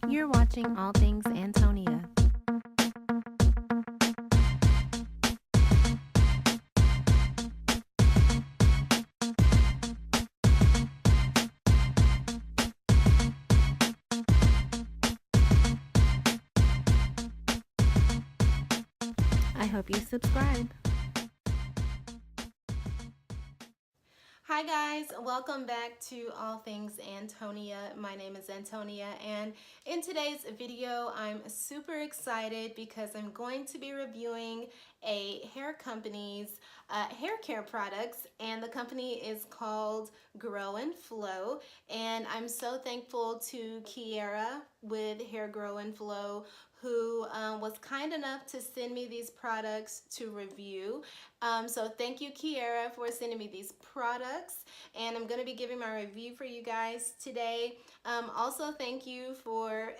You're watching All Things Antonia. I hope you subscribe. Hi guys, welcome back to All Things Antonia. My name is Antonia, and in today's video I'm super excited because I'm going to be reviewing a hair company's hair care products, and the company is called Grow and Flow. And I'm so thankful to Kiera with Hair Grow and Flow, who was kind enough to send me these products to review. So thank you, Kiera, for sending me these products, and I'm going to be giving my review for you guys today. Also, thank you for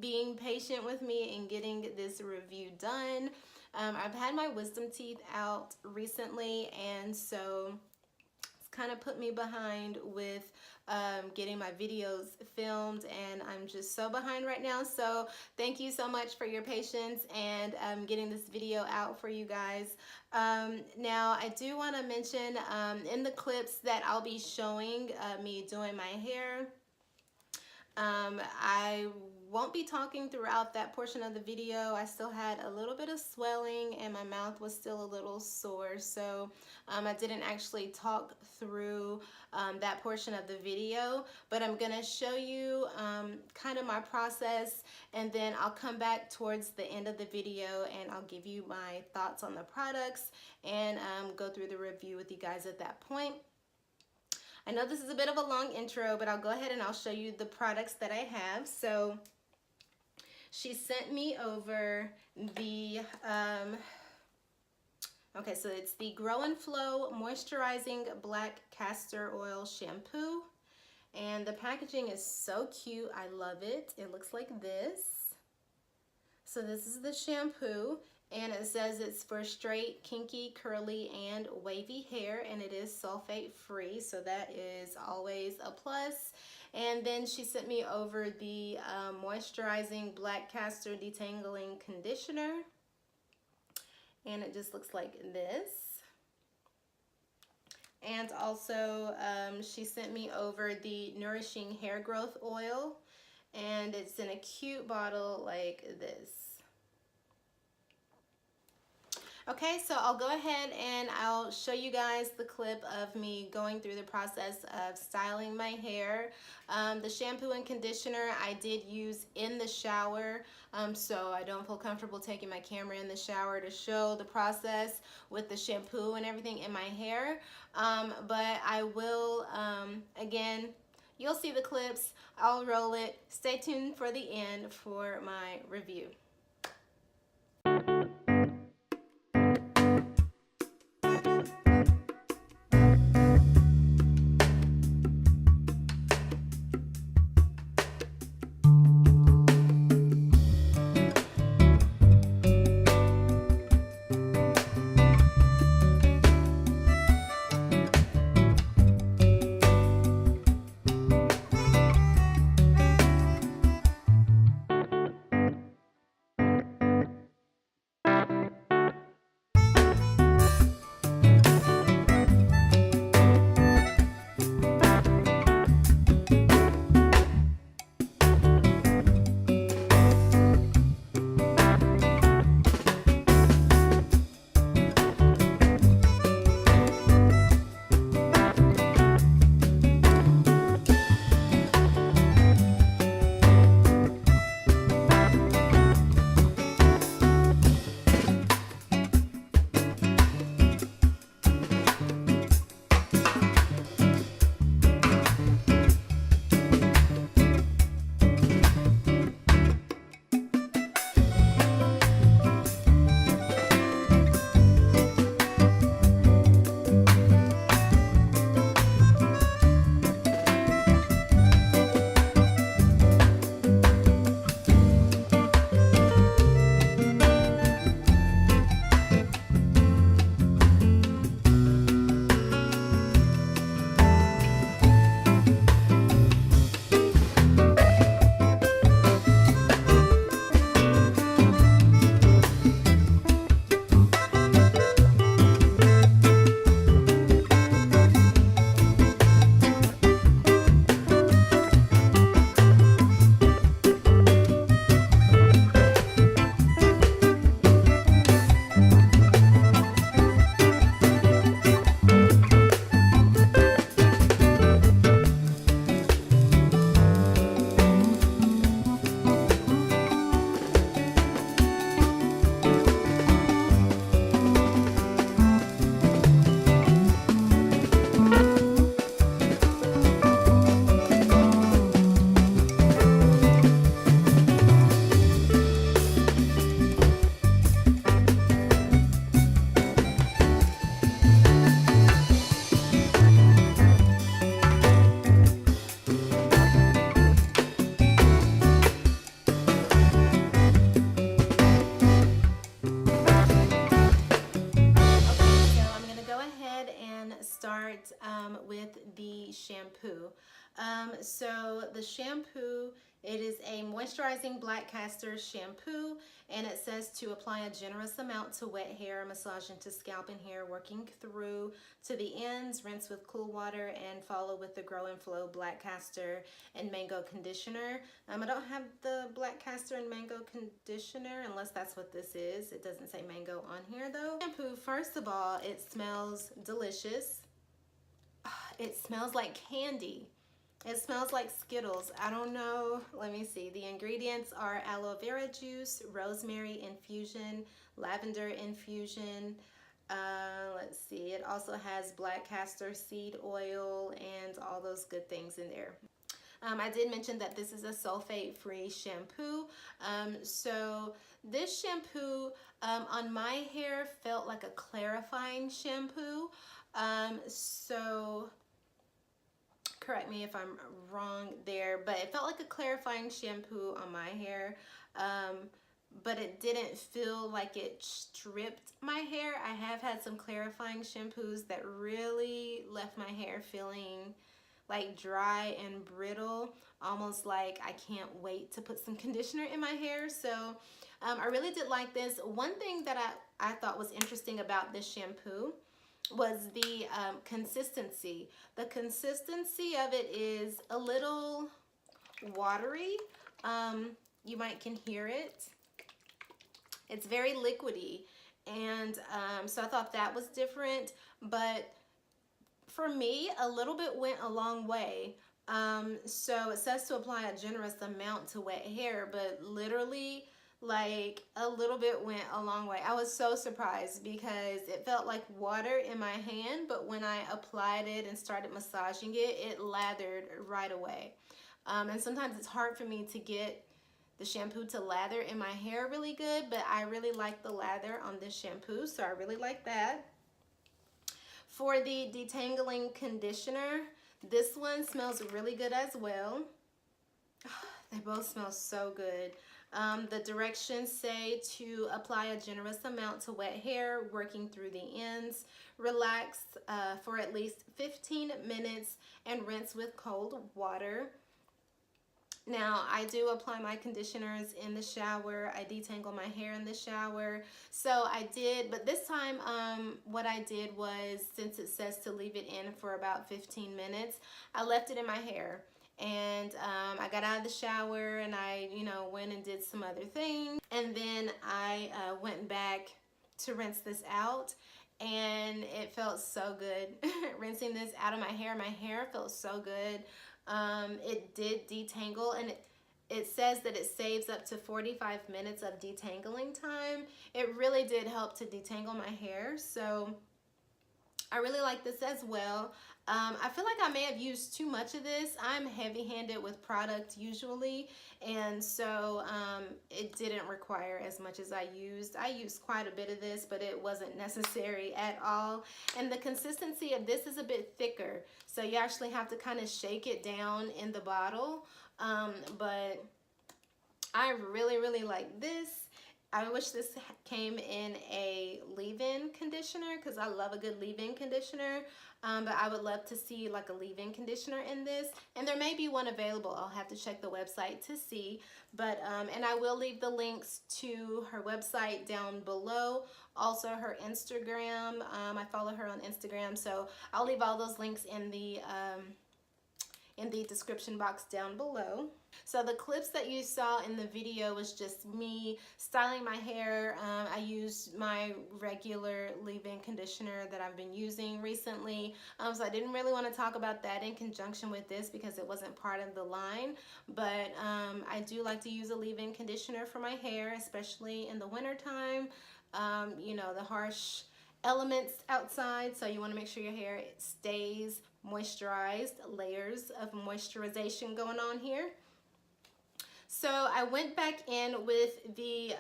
being patient with me and getting this review done. I've had my wisdom teeth out recently, and so kind of put me behind with getting my videos filmed, and I'm just so behind right now. So thank you so much for your patience and getting this video out for you guys. Now I do want to mention in the clips that I'll be showing me doing my hair, I won't be talking throughout that portion of the video. I still had a little bit of swelling and my mouth was still a little sore, so I didn't actually talk through that portion of the video, but I'm gonna show you kind of my process, and then I'll come back towards the end of the video and I'll give you my thoughts on the products and go through the review with you guys at that point. I know this is a bit of a long intro, but I'll go ahead and I'll show you the products that I have. So she sent me over the, okay, so it's the Grow and Flow Moisturizing Black Castor Oil Shampoo. And the packaging is so cute. I love it. It looks like this. So this is the shampoo, and it says it's for straight, kinky, curly, and wavy hair, and it is sulfate free, so that is always a plus. And then she sent me over the Moisturizing Black Castor Detangling Conditioner, and it just looks like this. And also she sent me over the Nourishing Hair Growth Oil, and it's in a cute bottle like this. Okay, so I'll go ahead and I'll show you guys the clip of me going through the process of styling my hair. The shampoo and conditioner I did use in the shower, so I don't feel comfortable taking my camera in the shower to show the process with the shampoo and everything in my hair. But I will, again, you'll see the clips. I'll roll it. Stay tuned for the end for my review. shampoo. So the shampoo, it is a moisturizing black castor shampoo, and it says to apply a generous amount to wet hair, massage into scalp and hair, working through to the ends, rinse with cool water, and follow with the Grow and Flow black castor and mango conditioner. I don't have the black castor and mango conditioner unless that's what this is. It doesn't say mango on here though. Shampoo, first of all, it smells delicious. It smells like candy. It smells like Skittles. I don't know. Let me see. The ingredients are aloe vera juice, rosemary infusion, lavender infusion. Let's see. It also has black castor seed oil and all those good things in there. I did mention that this is a sulfate-free shampoo. So this shampoo on my hair felt like a clarifying shampoo. So correct me if I'm wrong there, but it felt like a clarifying shampoo on my hair, but it didn't feel like it stripped my hair. I have had some clarifying shampoos that really left my hair feeling like dry and brittle, almost like I can't wait to put some conditioner in my hair. So I really did like this. One thing that I thought was interesting about this shampoo was the consistency. The consistency of it is a little watery. You might can hear it. It's very liquidy, and so I thought that was different, but for me, a little bit went a long way. So it says to apply a generous amount to wet hair, but literally like a little bit went a long way. I was so surprised because it felt like water in my hand, but when I applied it and started massaging it, it lathered right away. And sometimes it's hard for me to get the shampoo to lather in my hair really good, but I really like the lather on this shampoo, so I really like that. For the detangling conditioner, this one smells really good as well. They both smell so good. The directions say to apply a generous amount to wet hair, working through the ends. Relax for at least 15 minutes and rinse with cold water. Now, I do apply my conditioners in the shower. I detangle my hair in the shower. So I did, but this time what I did was, since it says to leave it in for about 15 minutes, I left it in my hair. And I got out of the shower and I, went and did some other things. And then I went back to rinse this out. And it felt so good. Rinsing this out of my hair felt so good. It did detangle, and it says that it saves up to 45 minutes of detangling time. It really did help to detangle my hair, so I really like this as well. I feel like I may have used too much of this. I'm heavy-handed with product usually, and so it didn't require as much as I used. I used quite a bit of this, but it wasn't necessary at all. And the consistency of this is a bit thicker, so you actually have to kind of shake it down in the bottle. But I really, really like this. I wish this came in a leave-in conditioner because I love a good leave-in conditioner. But I would love to see like a leave-in conditioner in this. And there may be one available. I'll have to check the website to see. But, and I will leave the links to her website down below. Also her Instagram. I follow her on Instagram. So I'll leave all those links in the description box down below. So the clips that you saw in the video was just me styling my hair. I used my regular leave-in conditioner that I've been using recently. So I didn't really want to talk about that in conjunction with this because it wasn't part of the line. But I do like to use a leave-in conditioner for my hair, especially in the winter time. The harsh elements outside, so you want to make sure your hair stays moisturized. Layers of moisturization going on here. So I went back in with the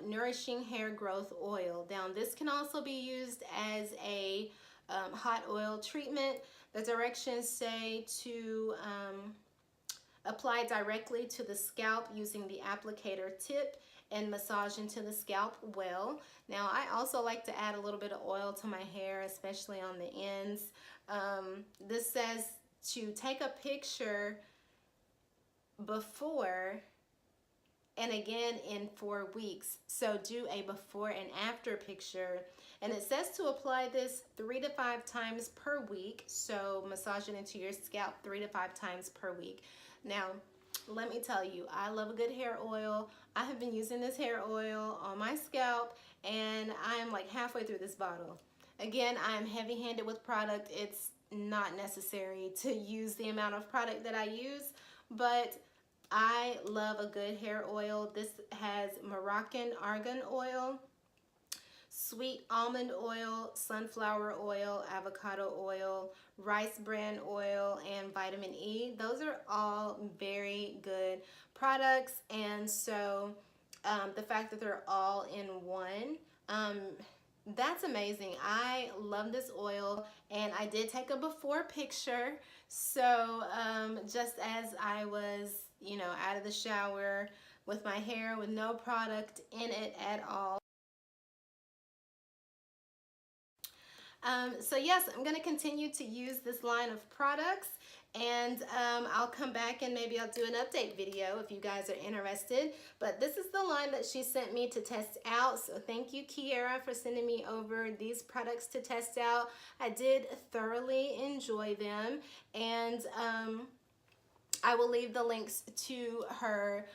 Nourishing Hair Growth Oil. Now this can also be used as a hot oil treatment. The directions say to apply directly to the scalp using the applicator tip and massage into the scalp well. Now I also like to add a little bit of oil to my hair, especially on the ends. This says to take a picture before and again in 4 weeks. So do a before and after picture. And it says to apply this 3 to 5 times per week. So massage it into your scalp 3 to 5 times per week. Now, let me tell you, I love a good hair oil. I have been using this hair oil on my scalp and I'm like halfway through this bottle. Again, I am heavy-handed with product. It's not necessary to use the amount of product that I use, but I love a good hair oil. This has Moroccan argan oil, sweet almond oil, sunflower oil, avocado oil, rice bran oil, and vitamin E. Those are all very good products, and so the fact that they're all in one, that's amazing. I love this oil, and I did take a before picture. So just as I was, you know, out of the shower with my hair with no product in it at all. So yes, I'm going to continue to use this line of products, and I'll come back and maybe I'll do an update video if you guys are interested. But this is the line that she sent me to test out. So thank you, Kiera, for sending me over these products to test out. I did thoroughly enjoy them, and I will leave the links to her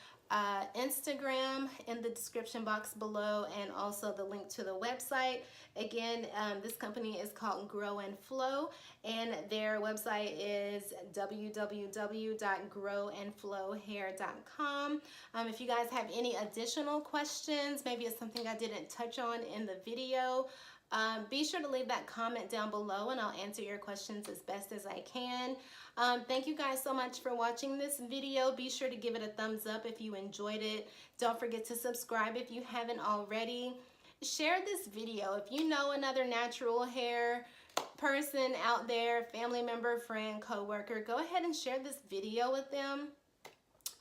Instagram in the description box below, and also the link to the website. Again, this company is called Grow and Flow, and their website is www.growandflowhair.com. If you guys have any additional questions, maybe it's something I didn't touch on in the video, be sure to leave that comment down below and I'll answer your questions as best as I can. Thank you guys so much for watching this video. Be sure to give it a thumbs up if you enjoyed it. Don't forget to subscribe if you haven't already. Share this video. If you know another natural hair person out there, family member, friend, coworker, go ahead and share this video with them.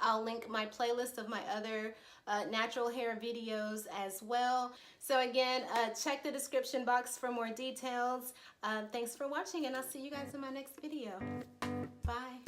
I'll link my playlist of my other natural hair videos as well. So again, check the description box for more details. Thanks for watching, and I'll see you guys in my next video. Bye.